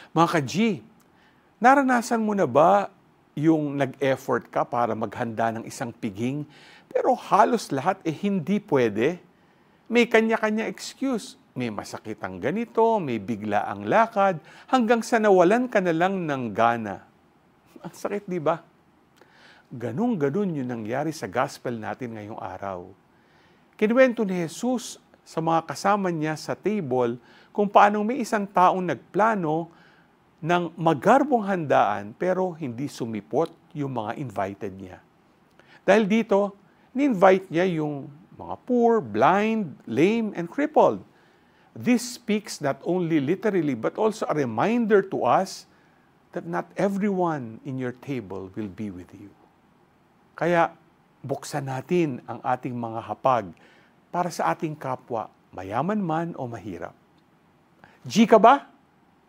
Mga ka-G, naranasan mo na ba yung nag-effort ka para maghanda ng isang piging, pero halos lahat hindi pwede? May kanya-kanya excuse. May masakit ang ganito, may bigla ang lakad, hanggang sa nawalan ka na lang ng gana. Ang sakit, di ba? Ganun-ganun yung nangyari sa gospel natin ngayong araw. Kinuwento ni Jesus sa mga kasama niya sa table kung paanong may isang taong nagplano ng magarbong handaan pero hindi sumipot yung mga invited niya. Dahil dito, ni-invite niya yung mga poor, blind, lame, and crippled. This speaks not only literally but also a reminder to us that not everyone in your table will be with you. Kaya buksan natin ang ating mga hapag para sa ating kapwa, mayaman man o mahirap. G ka ba?